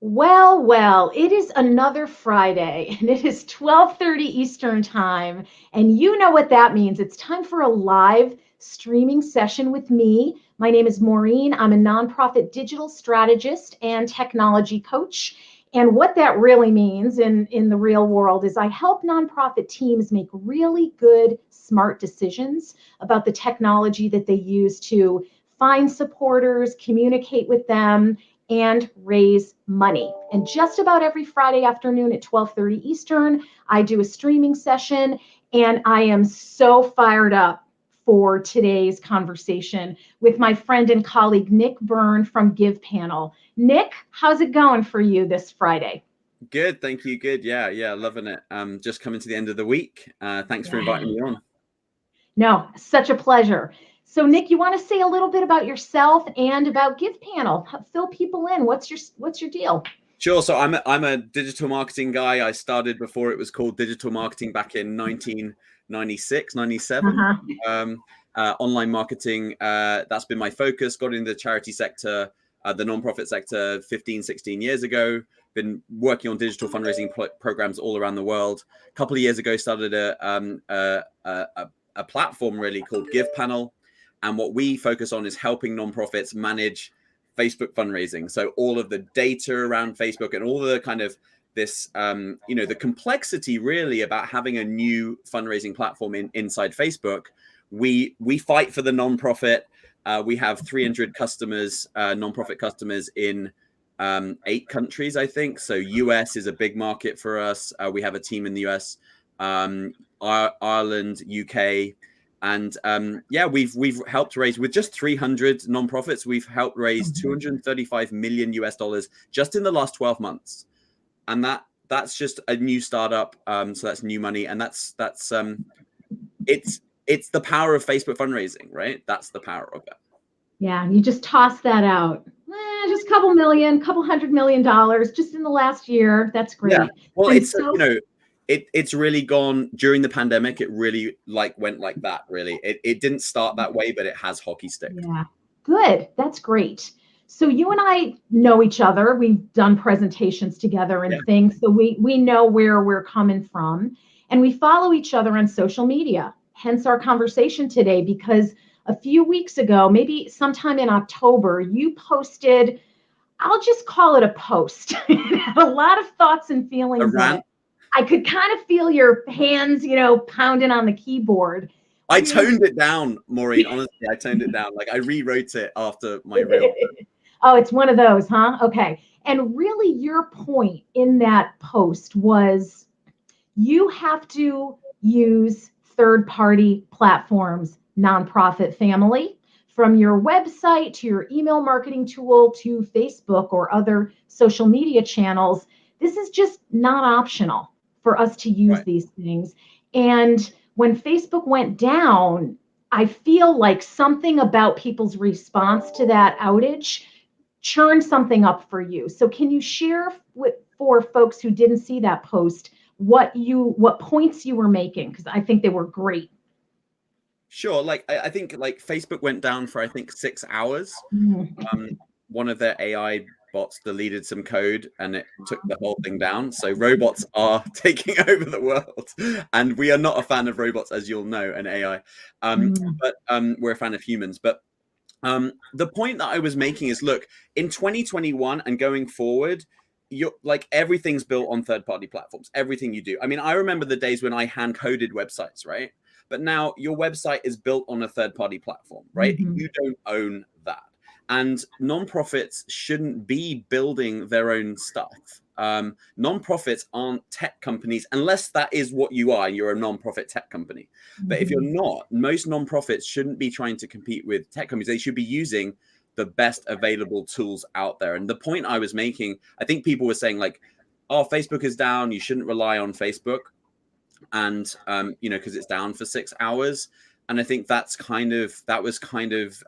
Well, it is another Friday and it is 12:30 Eastern time. And you know what that means. It's time for a live streaming session with me. My name is Maureen. I'm a nonprofit digital strategist and technology coach. And what that really means in the real world is I help nonprofit teams make really good, smart decisions about the technology that they use to find supporters, communicate with them, and raise money. And just about every Friday afternoon at 12:30 Eastern, I do a streaming session, and I am so fired up for today's conversation with my friend and colleague Nick Byrne from Give Panel. Nick, how's it going for you this Friday? Good, thank you. Good, yeah, loving it. Just coming to the end of the week. Thanks for Yeah. inviting me on. No, such a pleasure. So Nick, you want to say a little bit about yourself and about Give Panel? Fill people in. What's your deal? Sure. So I'm a digital marketing guy. I started before it was called digital marketing back in 1996, 97. Uh-huh. Online marketing, that's been my focus. Got into the charity sector, the nonprofit sector 15, 16 years ago. Been working on digital fundraising programs all around the world. A couple of years ago, started a platform really called Give Panel. And what we focus on is helping nonprofits manage Facebook fundraising. So all of the data around Facebook and all the kind of this, the complexity really about having a new fundraising platform inside Facebook. We fight for the nonprofit. We have 300 customers, nonprofit customers in 8 countries, I think. So US is a big market for us. We have a team in the US, Ireland, UK. And we've helped raise with just 300 nonprofits. We've helped raise 235 million US dollars just in the last 12 months, and that's just a new startup. So that's new money, and that's it's the power of Facebook fundraising, right? That's the power of it. Yeah, you just toss that out. Just a couple million, couple $100 million just in the last year. That's great. Yeah. Well, And it's so, it's really gone during the pandemic. It really went like that. Really, it didn't start that way, but it has hockey sticked. yeah, good. That's great. So you and I know each other. We've done presentations together Yeah. and things. So we know where we're coming from, and we follow each other on social media. Hence our conversation today, because a few weeks ago, maybe sometime in October, you posted, I'll just call it a post. It had a lot of thoughts and A feelings in it. rant. I could kind of feel your hands, pounding on the keyboard. I Really. toned it down, Maureen. Honestly, I toned it down. Like I rewrote it after my reel. Oh, it's one of those, huh? Okay. And really, your point in that post was you have to use third party platforms, nonprofit family, from your website to your email marketing tool to Facebook or other social media channels. This is just not optional for us to use Right. these things. And when Facebook went down, I feel like something about people's response to that outage churned something up for you. So can you share for folks who didn't see that post what points you were making, because I think they were great. Sure. Like I think like Facebook went down for I think 6 hours. Mm. One of their AI bots deleted some code and it took the whole thing down. So robots are taking over the world, and we are not a fan of robots, as you'll know, and AI. Mm. But we're a fan of humans. But the point that I was making is, look, in 2021 and going forward, you're like everything's built on third-party platforms. Everything you do. I mean, I remember the days when I hand coded websites, right? But now your website is built on a third-party platform, right? Mhm. You don't own that. And nonprofits shouldn't be building their own stuff. Nonprofits aren't tech companies unless that is what you are. You're a nonprofit tech company. But if you're Mhm. not, most nonprofits shouldn't be trying to compete with tech companies. They should be using the best available tools out there. And the point I was making, I think people were saying like, oh, Facebook is down. You shouldn't rely on Facebook. And, because it's down for 6 hours. And I think that was kind of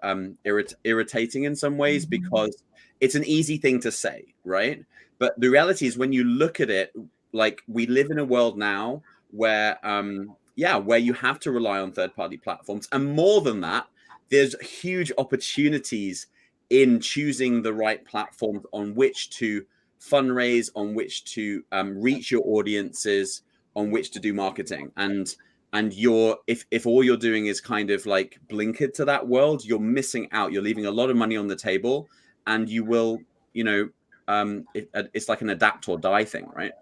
irritating in some ways, Mhm. because it's an easy thing to say, right? But the reality is when you look at it, like we live in a world now where, where you have to rely on third-party platforms. And more than that, there's huge opportunities in choosing the right platforms on which to fundraise, on which to reach your audiences, on which to do marketing. And you're if all you're doing is kind of like blinkered to that world, you're missing out. You're leaving a lot of money on the table, and you will, it's like an adapt or die thing, right?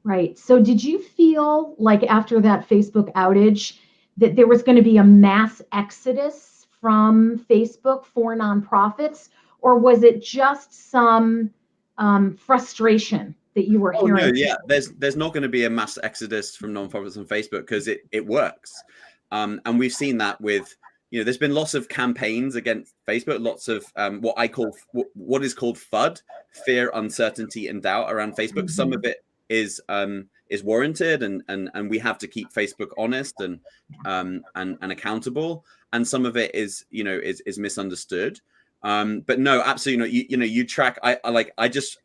Right. So did you feel like after that Facebook outage that there was going to be a mass exodus from Facebook for nonprofits, or was it just some frustration that you were Oh no, hearing? yeah. There's not going to be a mass exodus from nonprofits on Facebook because it works, and we've seen that with there's been lots of campaigns against Facebook, lots of what I call what is called FUD, fear, uncertainty, and doubt around Facebook. Some of it is warranted, and we have to keep Facebook honest and accountable, and some of it is misunderstood. But no, absolutely not. You track. I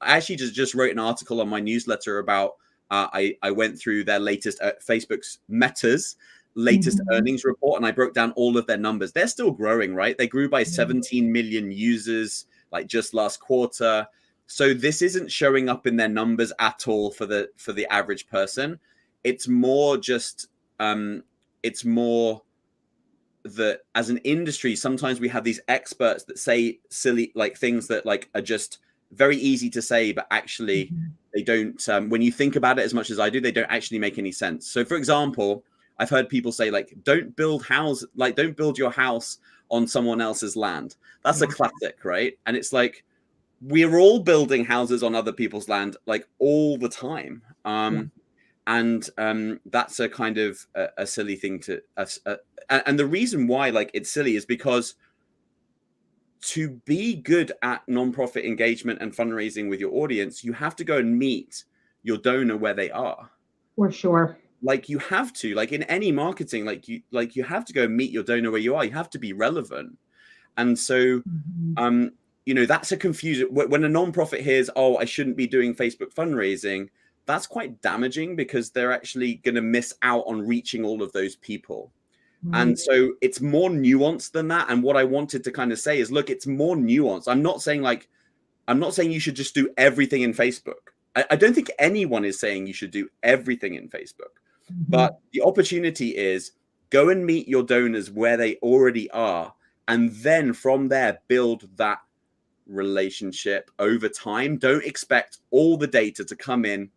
actually just wrote an article on my newsletter about. I went through their latest Facebook's Meta's latest earnings report, and I broke down all of their numbers. They're still growing, right? They grew by 17 million users like just last quarter. So this isn't showing up in their numbers at all for the average person. It's more just it's more that as an industry, sometimes we have these experts that say silly like things that like are just very easy to say, but actually they don't. When you think about it as much as I do, they don't actually make any sense. So, for example, I've heard people say like, don't build your house on someone else's land. That's a classic, right? And it's like, we're all building houses on other people's land like all the time. And that's a kind of a silly thing to and the reason why like it's silly is because to be good at nonprofit engagement and fundraising with your audience, you have to go and meet your donor where they are. For sure. Like you have to, like in any marketing, you have to go and meet your donor where you are. You have to be relevant. And so that's a confusion. When a nonprofit hears, oh, I shouldn't be doing Facebook fundraising, that's quite damaging because they're actually going to miss out on reaching all of those people. And so it's more nuanced than that. And what I wanted to kind of say is, look, it's more nuanced. I'm not saying you should just do everything in Facebook. I don't think anyone is saying you should do everything in Facebook. But the opportunity is go and meet your donors where they already are. And then from there, build that relationship over time. Don't expect all the data to come in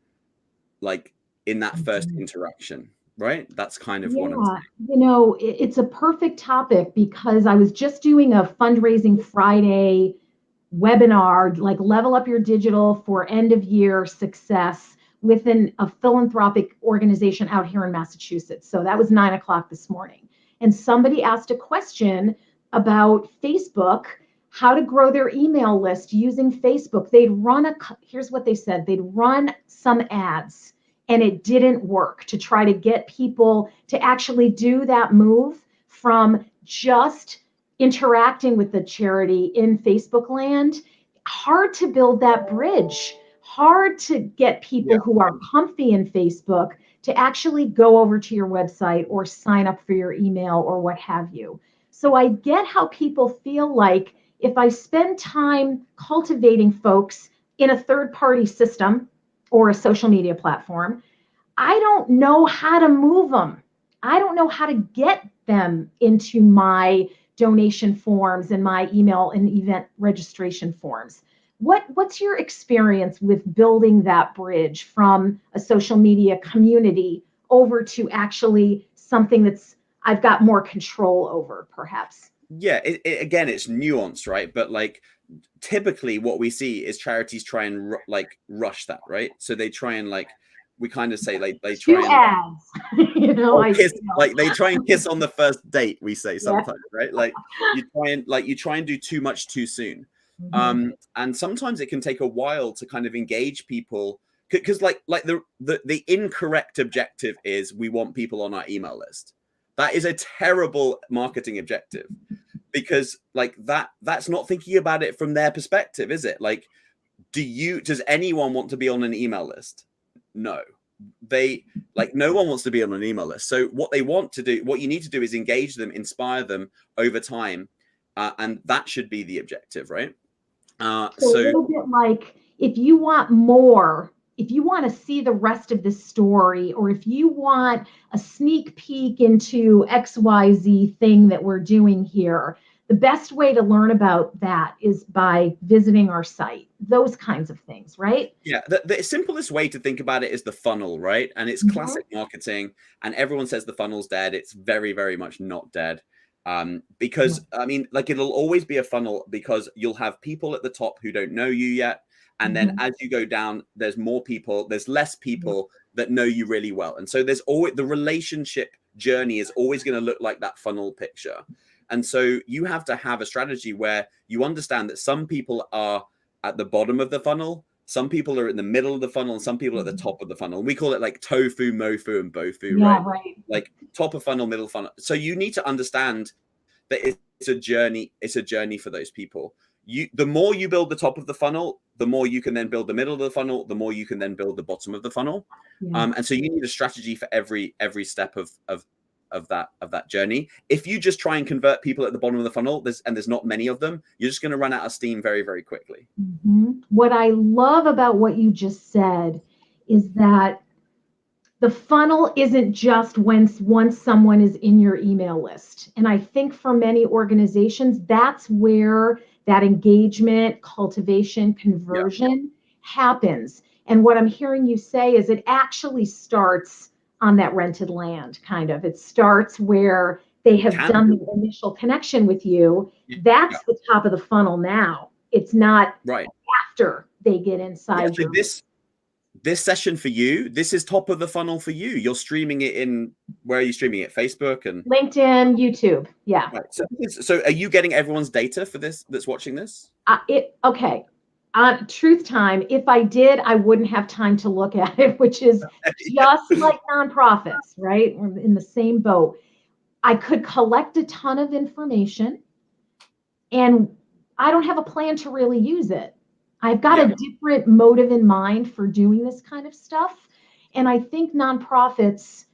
like in that first interaction. Right? That's kind of what I'm saying. It's a perfect topic because I was just doing a fundraising Friday webinar, like level up your digital for end of year success within a philanthropic organization out here in Massachusetts. So that was 9 o'clock this morning. And somebody asked a question about Facebook, how to grow their email list using Facebook. Here's what they said, they'd run some ads and it didn't work to try to get people to actually do that move from just interacting with the charity in Facebook land. Hard to build that bridge, hard to get people who are comfy in Facebook to actually go over to your website or sign up for your email or what have you. So I get how people feel like if I spend time cultivating folks in a third-party system or a social media platform, I don't know how to move them. I don't know how to get them into my donation forms and my email and event registration forms. What's your experience with building that bridge from a social media community over to actually something that's I've got more control over, perhaps? Yeah, again, it's nuanced, right? But like typically what we see is charities try and rush that, right? So they try and we kind of say they try ads, they try and kiss on the first date, we say sometimes, right? Like you try and do too much too soon. And sometimes it can take a while to kind of engage people because the incorrect objective is we want people on our email list. That is a terrible marketing objective because that's not thinking about it from their perspective, is it? Like, does anyone want to be on an email list? No, no one wants to be on an email list. So what you need to do is engage them, inspire them over time. And that should be the objective, right? So a little bit like if you want more, if you want to see the rest of the story, or if you want a sneak peek into XYZ thing that we're doing here, the best way to learn about that is by visiting our site, those kinds of things, right? Yeah, the simplest way to think about it is the funnel, right? And it's Mhm. classic marketing, and everyone says the funnel's dead. It's very, very much not dead. Because I mean, like it'll always be a funnel because you'll have people at the top who don't know you yet. And then Mhm. as you go down, there's more people, there's less people that know you really well. And so there's always the relationship journey is always going to look like that funnel picture. And so you have to have a strategy where you understand that some people are at the bottom of the funnel, some people are in the middle of the funnel, and some people are at the top of the funnel. We call it like tofu, mofu, and bofu, Yeah, right? right. Like top of funnel, middle funnel. So you need to understand that it's a journey. It's a journey for those people. The more you build the top of the funnel, the more you can then build the middle of the funnel, the more you can then build the bottom of the funnel. Yeah. And so you need a strategy for every step of that journey. If you just try and convert people at the bottom of the funnel, there's not many of them, you're just going to run out of steam very, very quickly. What I love about what you just said is that the funnel isn't just once someone is in your email list. And I think for many organizations, that's where that engagement, cultivation, conversion happens. And what I'm hearing you say is it actually starts on that rented land, kind of. It starts where they have done the initial connection with you. That's the top of the funnel now. It's not right after they get inside so your. this session for you, this is top of the funnel for you. You're streaming it in, where are you streaming it? Facebook and LinkedIn, YouTube. Yeah. right. So are you getting everyone's data for this that's watching this? Okay. Truth time, if I did, I wouldn't have time to look at it, which is just like nonprofits, right? We're in the same boat. I could collect a ton of information and I don't have a plan to really use it. I've got a different motive in mind for doing this kind of stuff. And I think nonprofits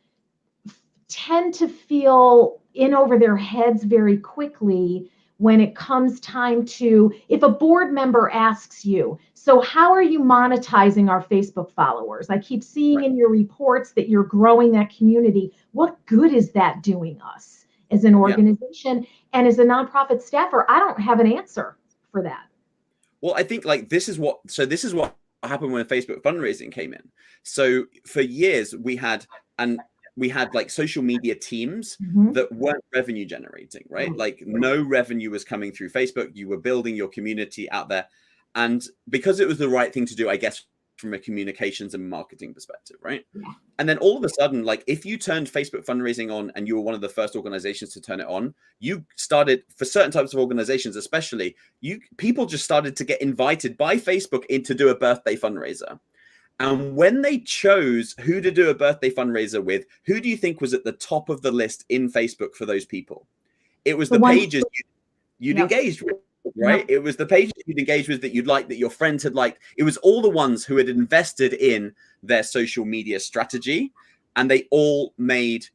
tend to feel in over their heads very quickly when it comes time to, if a board member asks you, so how are you monetizing our Facebook followers? I keep seeing in your reports that you're growing that community. What good is that doing us as an organization? And as a nonprofit staffer, I don't have an answer for that. Well, I think like this is what happened when Facebook fundraising came in. So for years we had like social media teams that weren't revenue generating, right? Like no revenue was coming through Facebook. You were building your community out there. And because it was the right thing to do, I guess, from a communications and marketing perspective, right? And then all of a sudden, like if you turned Facebook fundraising on and you were one of the first organizations to turn it on, you started, for certain types of organizations, especially, people just started to get invited by Facebook in to do a birthday fundraiser. And when they chose who to do a birthday fundraiser with, who do you think was at the top of the list in Facebook for those people? It was the pages you'd engaged with, right? It was the pages you'd engaged with, that you'd liked, that your friends had liked. It was all the ones who had invested in their social media strategy, and they all made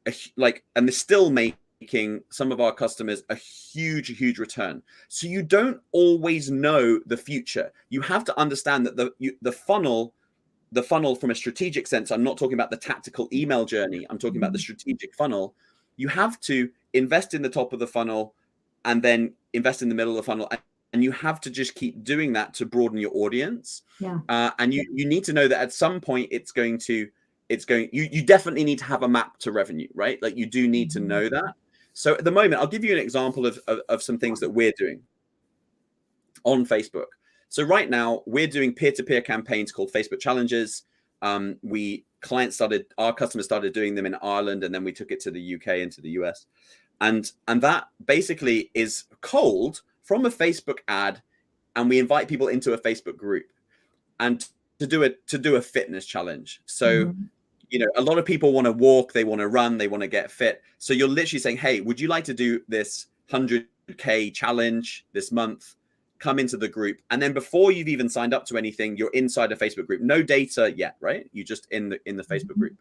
and they're still making some of our customers a huge return. So you don't always know the future. You have to understand that the funnel from a strategic sense, I'm not talking about the tactical email journey, I'm talking about the strategic funnel. You have to invest in the top of the funnel and then invest in the middle of the funnel, and you have to just keep doing that to broaden your audience. And you need to know that at some point you definitely need to have a map to revenue, right? Like you do need to know that. So at the moment, I'll give you an example of some things that we're doing on Facebook. So right now we're doing peer-to-peer campaigns called Facebook challenges. Our customers started doing them in Ireland, and then we took it to the UK and to the US. And that basically is cold from a Facebook ad, and we invite people into a Facebook group and to do a fitness challenge. So a lot of people want to walk, they want to run, they want to get fit. So you're literally saying, hey, would you like to do this 100K challenge this month? Come into the group. And then before you've even signed up to anything, you're inside a Facebook group. No data yet, right? You just in the Facebook group.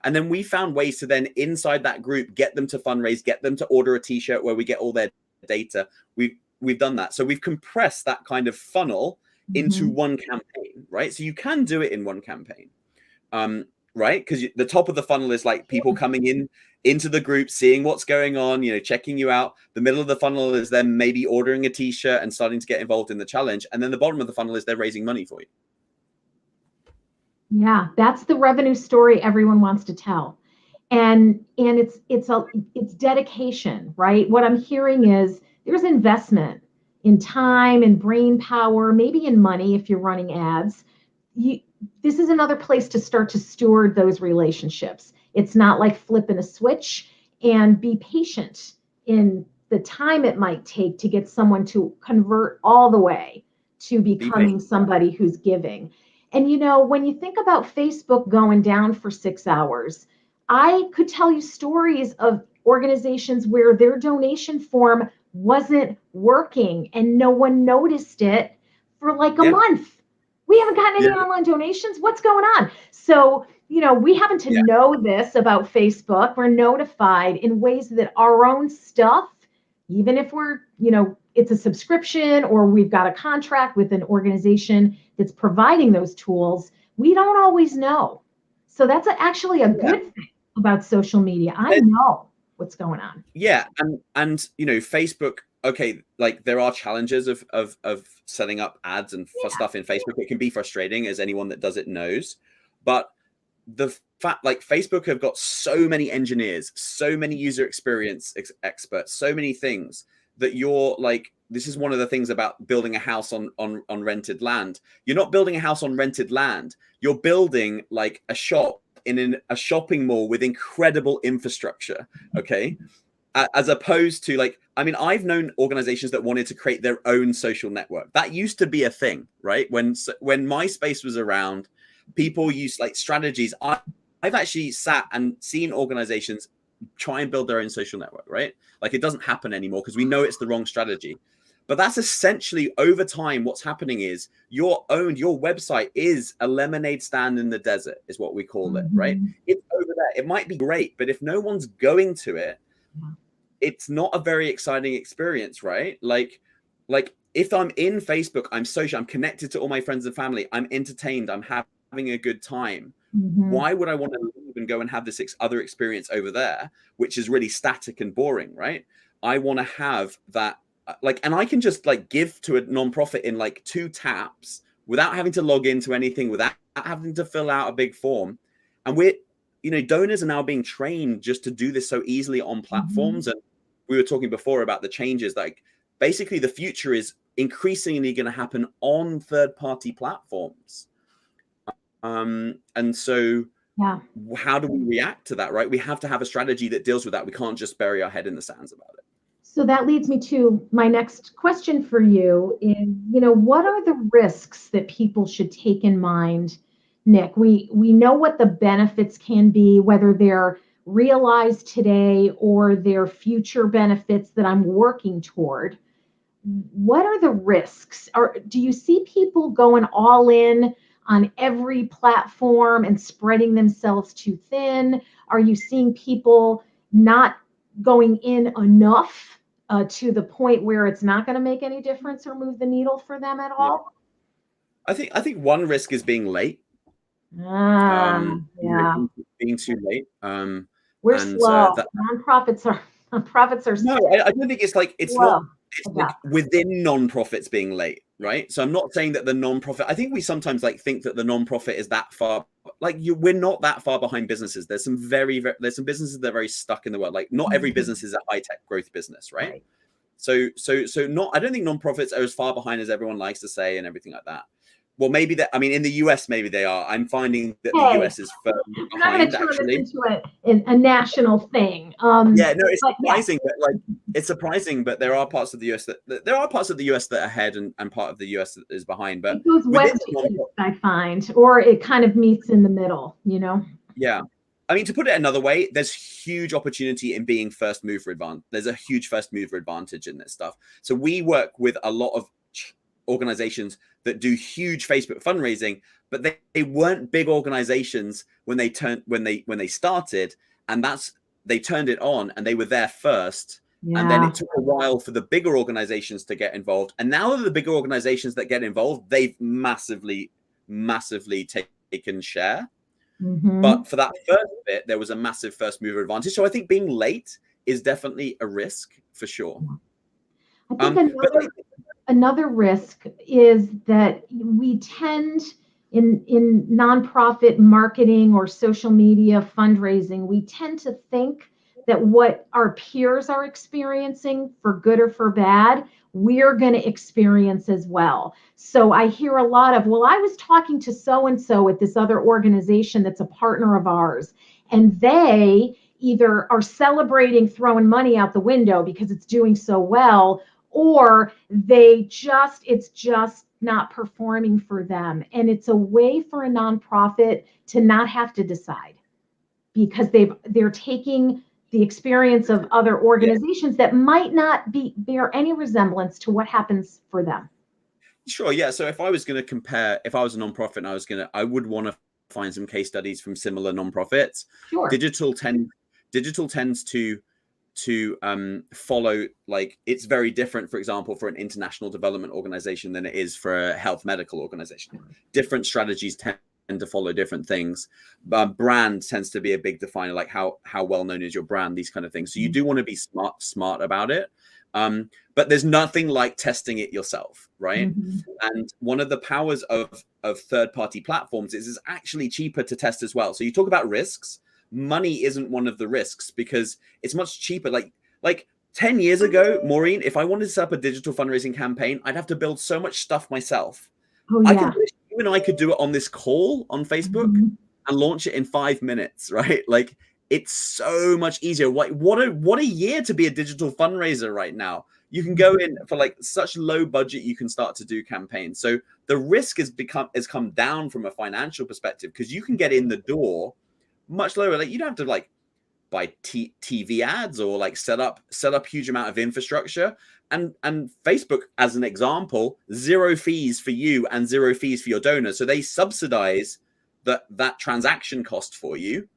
And then we found ways to then inside that group get them to fundraise, get them to order a t-shirt where we get all their data. We've done that. So we've compressed that kind of funnel into one campaign, right? So you can do it in one campaign, right? Because the top of the funnel is like people coming in into the group, seeing what's going on, checking you out. The middle of the funnel is them maybe ordering a t-shirt and starting to get involved in the challenge. And then the bottom of the funnel is they're raising money for you. Yeah, that's the revenue story everyone wants to tell. And it's dedication, right? What I'm hearing is there's investment in time and brain power, maybe in money if you're running ads. This is another place to start to steward those relationships. It's not like flipping a switch, and be patient in the time it might take to get someone to convert all the way to becoming somebody who's giving. And when you think about Facebook going down for 6 hours, I could tell you stories of organizations where their donation form wasn't working and no one noticed it for like a month. We haven't gotten any online donations. What's going on? So, we happen to know this about Facebook. We're notified in ways that our own stuff, even if we're, it's a subscription or we've got a contract with an organization that's providing those tools, we don't always know. So that's actually a good thing about social media. I know what's going on. Yeah. And Facebook, okay, like there are challenges of setting up ads and stuff in Facebook. It can be frustrating, as anyone that does it knows. But the fact, like, Facebook have got so many engineers, so many user experience experts, so many things that you're like, this is one of the things about building a house on rented land. You're not building a house on rented land. You're building like a shop in a shopping mall with incredible infrastructure. Okay. As opposed to like, I mean, I've known organizations that wanted to create their own social network. That used to be a thing, right? When MySpace was around, people used like strategies. I've actually sat and seen organizations try and build their own social network, right? Like, it doesn't happen anymore because we know it's the wrong strategy. But that's essentially, over time, what's happening is your website is a lemonade stand in the desert, is what we call it, right? It's over there. It might be great, but if no one's going to it, it's not a very exciting experience, right? Like if I'm in Facebook, I'm social, I'm connected to all my friends and family, I'm entertained, I'm having a good time. Why would I want to leave and go and have this other experience over there, which is really static and boring, right? I want to have that, like, and I can just like give to a nonprofit in like 2 taps without having to log into anything, without having to fill out a big form. And donors are now being trained just to do this so easily on platforms. And we were talking before about the changes, like basically the future is increasingly going to happen on third-party platforms. And so how do we react to that, right? We have to have a strategy that deals with that. We can't just bury our head in the sands about it. So that leads me to my next question for you is, what are the risks that people should take in mind, Nick? We know what the benefits can be, whether they're realized today or they're future benefits that I'm working toward. What are the risks? Or do you see people going all in on every platform and spreading themselves too thin? Are you seeing people not going in enough to the point where it's not going to make any difference or move the needle for them at all? I think one risk is being late. Being too late. We're slow. Nonprofits are no, I don't think it's like it's slow. It's like within nonprofits being late, right? So I'm not saying that the nonprofit, I think we sometimes like think that the nonprofit is that far, like we're not that far behind businesses. There's some there's some businesses that are very stuck in the world. Like not every business is a high-tech growth business, right? So I don't think nonprofits are as far behind as everyone likes to say and everything like that. Well, maybe that. I mean, in the US, maybe they are. I'm finding that the US is further behind. Actually, into a national thing. It's surprising, but like it's surprising. But there are parts of the US that are ahead, and part of the US that is behind. But it goes west to east, I find, or it kind of meets in the middle. Yeah. I mean, to put it another way, there's huge opportunity in being first mover advantage. There's a huge first mover advantage in this stuff. So we work with a lot of organizations that do huge Facebook fundraising, but they weren't big organizations when they started, and they turned it on and they were there first, And then Yeah. it took a while for the bigger organizations to get involved. And now that the bigger organizations that get involved, they've massively, massively taken share. Mm-hmm. But for that first bit, there was a massive first mover advantage. So I think being late is definitely a risk for sure. I think But another risk is that we tend in nonprofit marketing or social media fundraising, we tend to think that what our peers are experiencing, for good or for bad, we're going to experience as well. So I hear a lot of, well, I was talking to so and so at this other organization that's a partner of ours, and they either are celebrating throwing money out the window because it's doing so well, or it's just not performing for them. And it's a way for a nonprofit to not have to decide, because they're taking the experience of other organizations that might not bear any resemblance to what happens for them. Sure, yeah. So if I was going to compare, if I was a nonprofit and I would want to find some case studies from similar nonprofits. Sure. Digital tends to follow, like, it's very different, for example, for an international development organization than it is for a health medical organization. Different strategies tend to follow different things. Brand tends to be a big definer, like how well known is your brand, these kind of things. So you do want to be smart about it. But there's nothing like testing it yourself, right? Mm-hmm. And one of the powers of third-party platforms is it's actually cheaper to test as well. So you talk about risks. Money isn't one of the risks because it's much cheaper. Like 10 years ago, Maureen, if I wanted to set up a digital fundraising campaign, I'd have to build so much stuff myself. Oh, yeah. You and I could do it on this call on Facebook Mm-hmm. and launch it in 5 minutes, right? Like, it's so much easier. What a year to be a digital fundraiser right now. You can go in for like such low budget, you can start to do campaigns. So the risk has come down from a financial perspective because you can get in the door much lower. Like, you don't have to like buy TV ads or like set up huge amount of infrastructure. And Facebook, as an example, 0 fees for you and 0 fees for your donors. So they subsidize that transaction cost for you.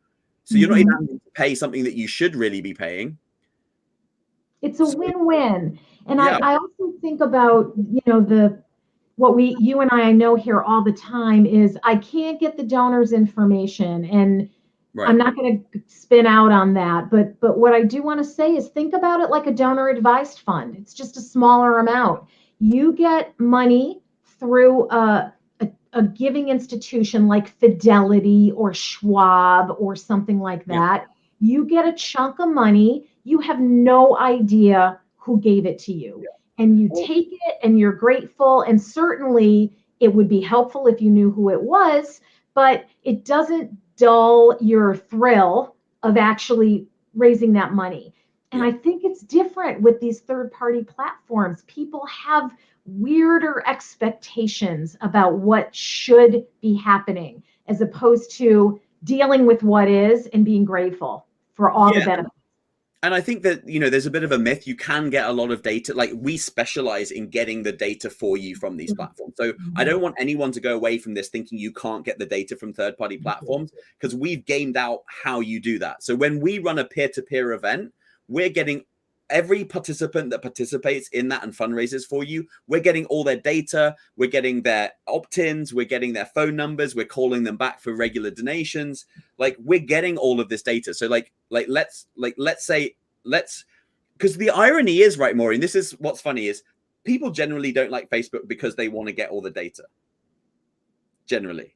So you're not even having to pay something that you should really be paying. It's a win-win. And yeah. I also think about, what you and I know here all the time is I can't get the donor's information, and Right. I'm not going to spin out on that. But what I do want to say is think about it like a donor advised fund. It's just a smaller amount. You get money through a giving institution like Fidelity or Schwab or something like that. You get a chunk of money. You have no idea who gave it to you. And you take it and you're grateful. And certainly it would be helpful if you knew who it was, but it doesn't dull your thrill of actually raising that money. And I think it's different with these third-party platforms. People have weirder expectations about what should be happening as opposed to dealing with what is and being grateful for all the benefits. And I think that, there's a bit of a myth. You can get a lot of data. Like, we specialize in getting the data for you from these platforms. So I don't want anyone to go away from this thinking you can't get the data from third-party platforms, because we've gamed out how you do that. So when we run a peer-to-peer event, we're getting every participant that participates in that and fundraisers for you. We're getting all their data. We're getting their opt-ins. We're getting their phone numbers. We're calling them back for regular donations. Like, we're getting all of this data. So let's because the irony is, right, Maureen, this is what's funny, is people generally don't like Facebook because they want to get all the data. Generally.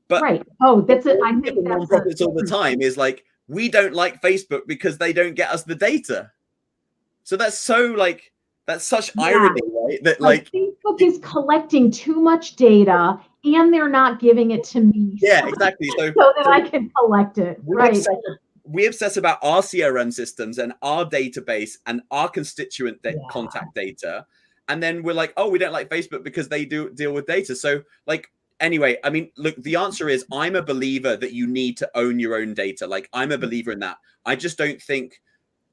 But right. Oh, that's it. I think nonprofits all the time is like, we don't like Facebook because they don't get us the data. So that's such irony, right? That like Facebook is collecting too much data and they're not giving it to me. Yeah, exactly. So that I can collect it. Right. We obsess about our CRM systems and our database and our constituent contact data. And then we're like, oh, we don't like Facebook because they do deal with data. So anyway, I mean, look, the answer is I'm a believer that you need to own your own data. Like, I'm a believer in that. I just don't think,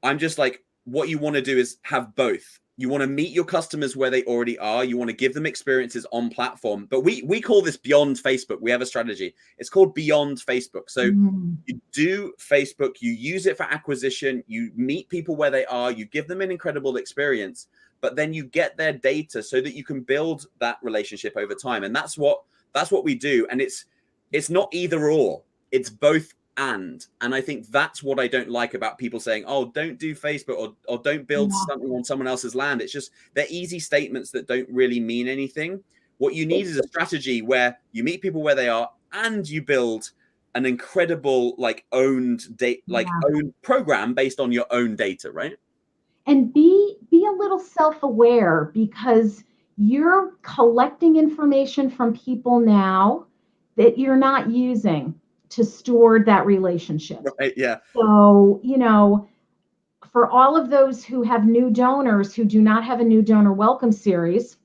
I'm just like, what you want to do is have both. You want to meet your customers where they already are. You want to give them experiences on platform. But we call this beyond Facebook. We have a strategy. It's called beyond Facebook. So you do Facebook, you use it for acquisition, you meet people where they are, you give them an incredible experience, but then you get their data so that you can build that relationship over time. And that's what we do. And it's not either or, it's both. And I think that's what I don't like about people saying, oh, don't do Facebook or don't build something on someone else's land. It's just, they're easy statements that don't really mean anything. What you need is a strategy where you meet people where they are and you build an incredible owned program based on your own data, right? And be a little self-aware, because you're collecting information from people now that you're not using to store that relationship. Right, yeah. So, for all of those who have new donors who do not have a new donor welcome series,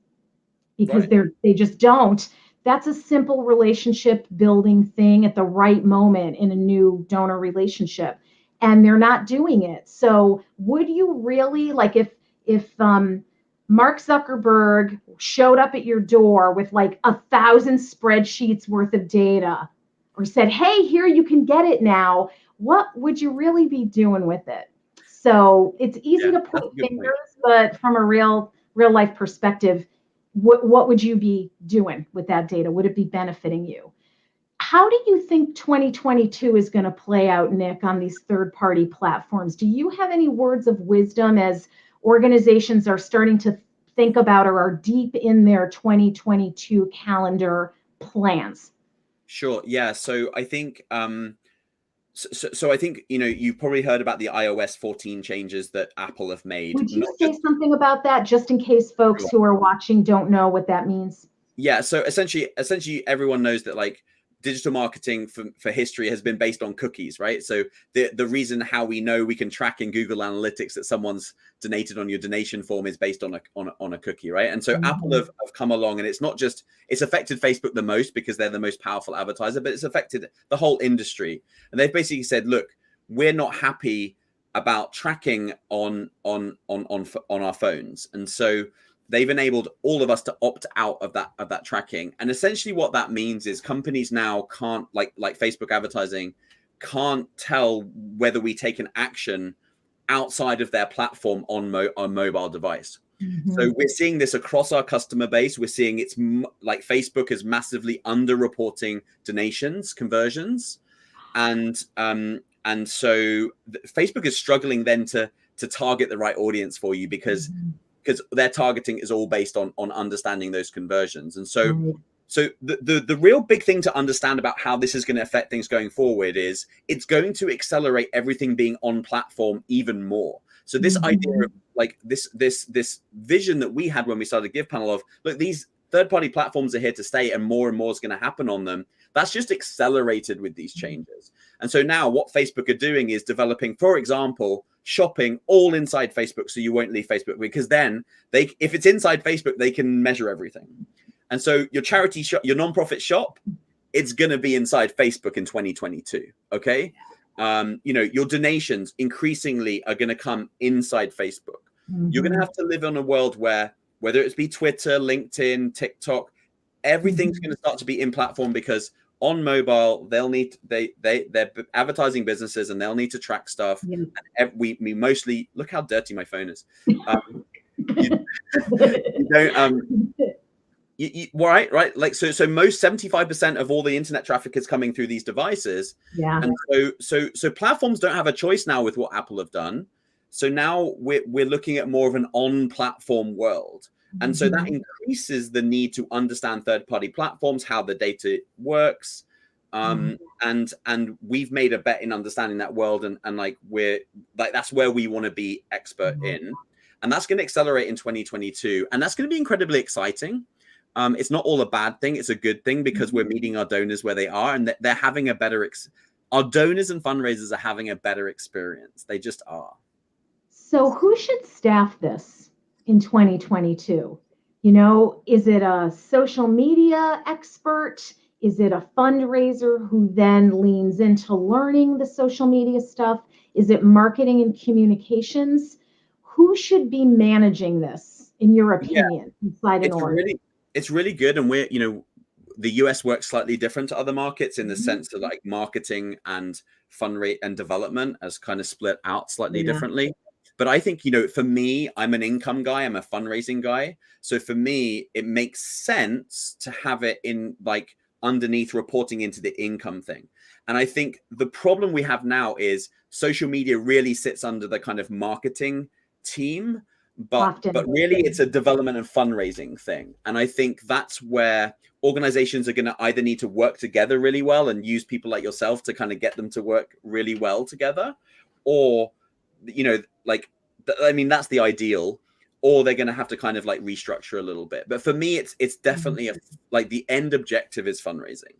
because they just don't, that's a simple relationship building thing at the right moment in a new donor relationship, and they're not doing it. So would you really, if Mark Zuckerberg showed up at your door with 1,000 spreadsheets worth of data, or said, hey, here, you can get it now, what would you really be doing with it? So it's easy to point fingers, but from a real life perspective, what would you be doing with that data? Would it be benefiting you? How do you think 2022 is going to play out, Nick, on these third-party platforms? Do you have any words of wisdom as organizations are starting to think about or are deep in their 2022 calendar plans? Sure. Yeah. So I think so I think you've probably heard about the iOS 14 changes that Apple have made. Would you say something about that, just in case folks who are watching don't know what that means? Yeah. So essentially everyone knows that digital marketing for history has been based on cookies, right? So the reason how we know we can track in Google Analytics that someone's donated on your donation form is based on a cookie, right? And so Apple have come along, and it's affected Facebook the most because they're the most powerful advertiser, but it's affected the whole industry. And they've basically said, look, we're not happy about tracking on our phones, and so they've enabled all of us to opt out of that tracking. And essentially what that means is companies now can't, like Facebook advertising, can't tell whether we take an action outside of their platform on mobile device. So we're seeing this across our customer base. We're seeing it's Facebook is massively underreporting donations, conversions. And so Facebook is struggling then to target the right audience for you, because their targeting is all based on understanding those conversions. And so the real big thing to understand about how this is going to affect things going forward is it's going to accelerate everything being on platform even more. So this idea of this vision that we had when we started GivePanel of, look, these third-party platforms are here to stay and more is going to happen on them, that's just accelerated with these changes. And so now what Facebook are doing is developing, for example, shopping all inside Facebook, so you won't leave Facebook, because then if it's inside Facebook, they can measure everything. And so your charity shop, your nonprofit shop, it's going to be inside Facebook in 2022. Okay. Your donations increasingly are going to come inside Facebook. You're going to have to live in a world where, whether it's be Twitter, LinkedIn, TikTok, everything's going to start to be in platform, because on mobile, they're advertising businesses and they'll need to track stuff. And we mostly, look how dirty my phone is. Right. So most 75% of all the internet traffic is coming through these devices. Yeah. And so platforms don't have a choice now with what Apple have done. So now we're looking at more of an on-platform world. And so that increases the need to understand third-party platforms, how the data works. And we've made a bet in understanding that world. And that's where we want to be expert in. And that's going to accelerate in 2022. And that's going to be incredibly exciting. It's not all a bad thing. It's a good thing, because we're meeting our donors where they are, and they're having a better, our donors and fundraisers are having a better experience. They just are. So who should staff this in 2022? Is it a social media expert? Is it a fundraiser who then leans into learning the social media stuff? Is it marketing and communications? Who should be managing this, in your Yeah, opinion, inside an it's org? really good, and we're the US works slightly different to other markets in the Mhm. sense that like marketing and fund rate and development as kind of split out slightly Yeah, differently. But I think, for me, I'm an income guy, I'm a fundraising guy. So for me, it makes sense to have it in like underneath reporting into the income thing. And I think the problem we have now is social media really sits under the kind of marketing team, but often. really it's a development and fundraising thing. And I think that's where organizations are going to either need to work together really well and use people like yourself to kind of get them to work really well together, or like I mean that's the ideal, or they're going to have to kind of like restructure a little bit. But for me, it's definitely like the end objective is fundraising.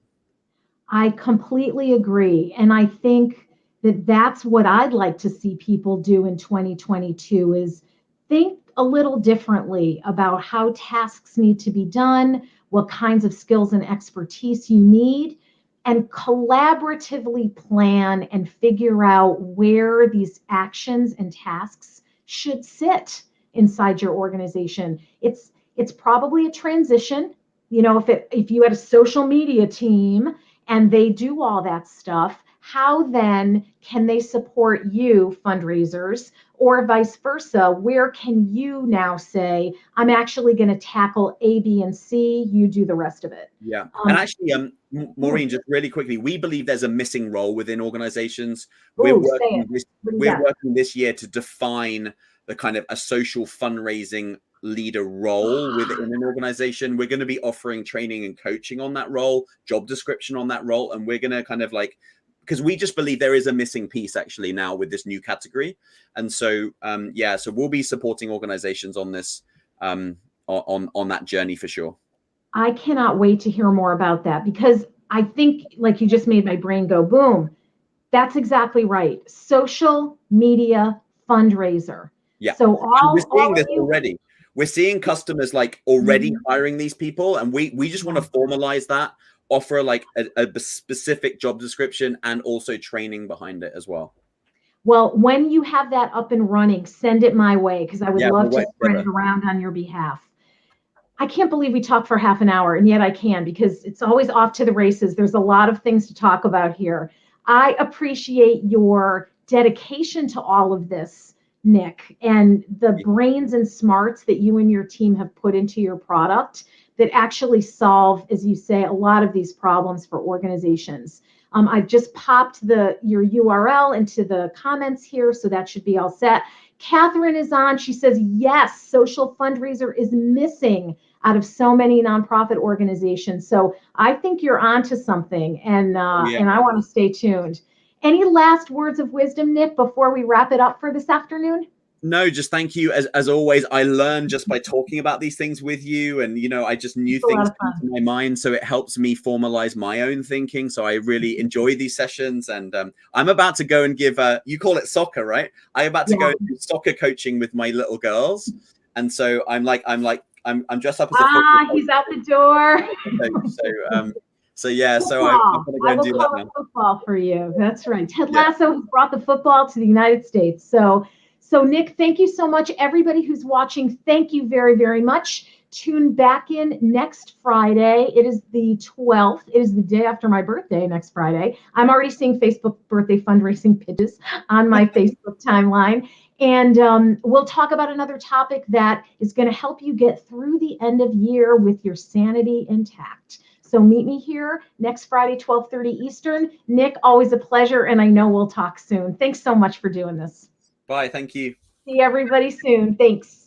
I completely agree. And I think that that's what I'd like to see people do in 2022 is think a little differently about how tasks need to be done, what kinds of skills and expertise you need, and collaboratively plan and figure out where these actions and tasks should sit inside your organization. It's probably a transition. If you had a social media team and they do all that stuff, how then can they support you, fundraisers, or vice versa? Where can you now say, I'm actually going to tackle A, B, and C, you do the rest of it? Yeah. And actually, Maureen, just really quickly, we believe there's a missing role within organizations. Oh, say it. What do you We're got? working this year to define the kind of a social fundraising leader role within an organization. We're going to be offering training and coaching on that role, job description on that role. And we're going to kind of like, because we just believe there is a missing piece actually now with this new category. And so, so we'll be supporting organizations on this, on that journey for sure. I cannot wait to hear more about that because I think, like, you just made my brain go boom. That's exactly right. Social media fundraiser. Yeah. So And we're all seeing of this you. already. We're seeing customers like already Mhm. hiring these people, and we just want to formalize that, offer like a specific job description and also training behind it as well. Well, when you have that up and running, send it my way because I would Yeah, love we'll to work spread it together. around on your behalf. I can't believe we talked for half an hour, and yet I can because it's always off to the races. There's a lot of things to talk about here. I appreciate your dedication to all of this, Nick, and the brains and smarts that you and your team have put into your product that actually solve, as you say, a lot of these problems for organizations. I've just popped your URL into the comments here, so that should be all set. Catherine is on. She says, yes, social fundraiser is missing out of so many nonprofit organizations. So I think you're onto something, and Yeah. I want to stay tuned. Any last words of wisdom, Nick, before we wrap it up for this afternoon? No, just thank you. As always, I learn just by talking about these things with you, and I just new It's a lot things of come fun. to my mind, so it helps me formalize my own thinking. So I really enjoy these sessions, and I'm about to go and give. You call it soccer, right? I'm about to go Yeah. and do soccer coaching with my little girls, and so I'm dressed up as a football He's out the door. coach. So yeah, so I'm Football. gonna go I and will do that call it now. football for you. That's right. Ted Yeah. Lasso has brought the football to the United States. So Nick, thank you so much. Everybody who's watching, thank you very, very much. Tune back in next Friday. It is the 12th. It is the day after my birthday next Friday. I'm already seeing Facebook birthday fundraising pitches on my Facebook timeline. And we'll talk about another topic that is going to help you get through the end of year with your sanity intact. So meet me here next Friday, 12:30 Eastern. Nick, always a pleasure, and I know we'll talk soon. Thanks so much for doing this. Bye. Thank you. See everybody soon. Thanks.